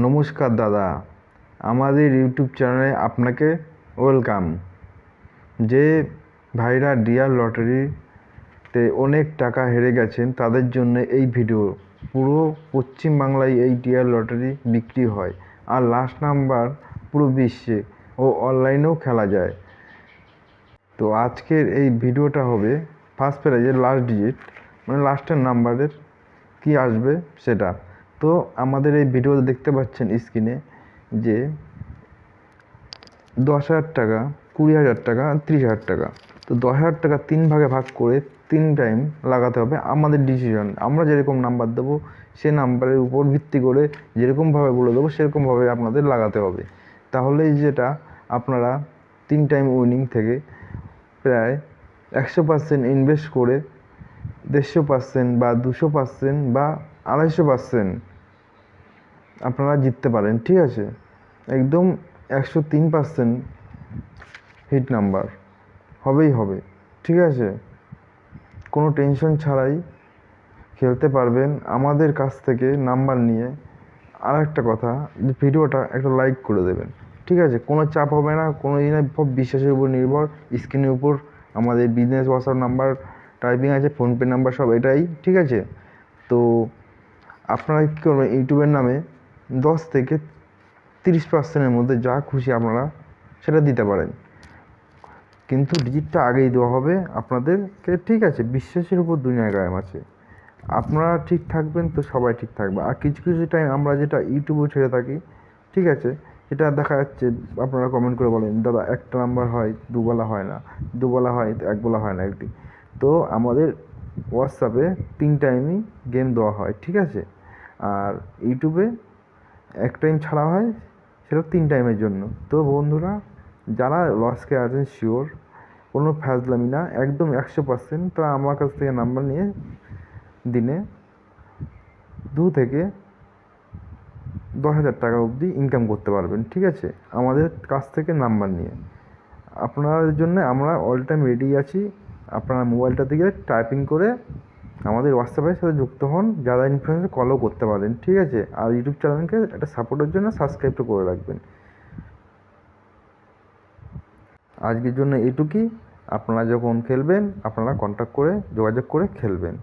নমস্কার দাদা, আমাদের ইউটিউব চ্যানেলে আপনাকে ওয়েলকাম। যে ভাইরা ডিয়ার লটারিতে অনেক টাকা হেরে গেছেন তাদের জন্য এই ভিডিও। পুরো পশ্চিমবাংলায় এই ডিয়ার লটারি বিক্রি হয়, আর লাস্ট নাম্বার পুরো বিশ্বে ও অনলাইনেও খেলা যায়। তো আজকের এই ভিডিওটা হবে ফার্স্ট প্রাইজের লাস্ট ডিজিট, মানে লাস্টের নাম্বারের কি আসবে সেটা। তো আমাদের এই ভিডিওতে দেখতে পাচ্ছেন স্ক্রিনে যে 10,000 টাকা, 20,000 টাকা, 30,000 টাকা। তো 10,000 টাকা 3 ভাগে ভাগ করে 3 টাইম লাগাতে হবে। আমাদের ডিসিশন, আমরা যেরকম নাম্বার দেবো সে নাম্বারের উপর ভিত্তি করে যেরকমভাবে বলে দেবো সেরকমভাবে আপনাদের লাগাতে হবে। তাহলেই যেটা আপনারা 3 টাইম উইনিং থেকে প্রায় 100% ইনভেস্ট করে 150% বা 200% বা 250% আপনারা জিততে পারেন। ঠিক আছে, একদম 103% হিট নাম্বার হবেই হবে। ঠিক আছে, কোনো টেনশন ছাড়াই খেলতে পারবেন আমাদের কাছ থেকে নাম্বার নিয়ে। আর একটা কথা, যে ভিডিওটা একটা লাইক করে দেবেন। ঠিক আছে, কোনো চাপ হবে না, কোনো বিশ্বাসের উপর নির্ভর। স্ক্রিনের উপর আমাদের বিজনেস হোয়াটসঅ্যাপ নাম্বার টাইপিং আছে, ফোনপে নাম্বার সব এটাই। ঠিক আছে, তো আপনারা কী করবেন, ইউটিউবের নামে 10 থেকে 30%-এর মধ্যে যা খুশি আপনারা সেটা দিতে পারেন, কিন্তু ডিজিটটা আগেই দেওয়া হবে আপনাদেরকে। ঠিক আছে, বিশ্বাসের উপর দুনিয়া কায়েম আছে। আপনারা ঠিক থাকবেন তো সবাই ঠিক থাকবে। আর কিছু কিছু টাইম আমরা যেটা ইউটিউবেও ছেড়ে থাকি, ঠিক আছে, এটা দেখা যাচ্ছে আপনারা কমেন্ট করে বলেন দাদা একটা নাম্বার হয় দুবেলা হয় না, দুবেলা হয় একবেলা হয় না একটি। তো আমাদের হোয়াটসঅ্যাপে 3 টাইমই গেম দেওয়া হয়। ঠিক আছে, আর ইউটিউবে 1 টাইম ছাড়া হয়, সেটা 3 টাইমের জন্য। তো বন্ধুরা, যারা লসকে আছেন শিওর, কোনো ফাজলামি না, একদম 100%, তারা আমার কাছ থেকে নাম্বার নিয়ে দিনে 2 থেকে 10,000 টাকা অবধি ইনকাম করতে পারবেন। ঠিক আছে, আমাদের কাছ থেকে নাম্বার নিয়ে আপনাদের জন্য আমরা অল টাইম রেডি আছি। আপনারা মোবাইলটা থেকে টাইপিং করে আমাদের হোয়াটসঅ্যাপের সাথে যুক্ত হন, যারা ইনফ্লুয়েন্সার কলও করতে পারেন। ঠিক আছে, আর ইউটিউব চ্যানেলকে একটা সাপোর্টের জন্য সাবস্ক্রাইবটা করে রাখবেন। আজকের জন্য এইটুকুই। আপনারা যখন খেলবেন আপনারা কন্ট্যাক্ট করে যোগাযোগ করে খেলবেন।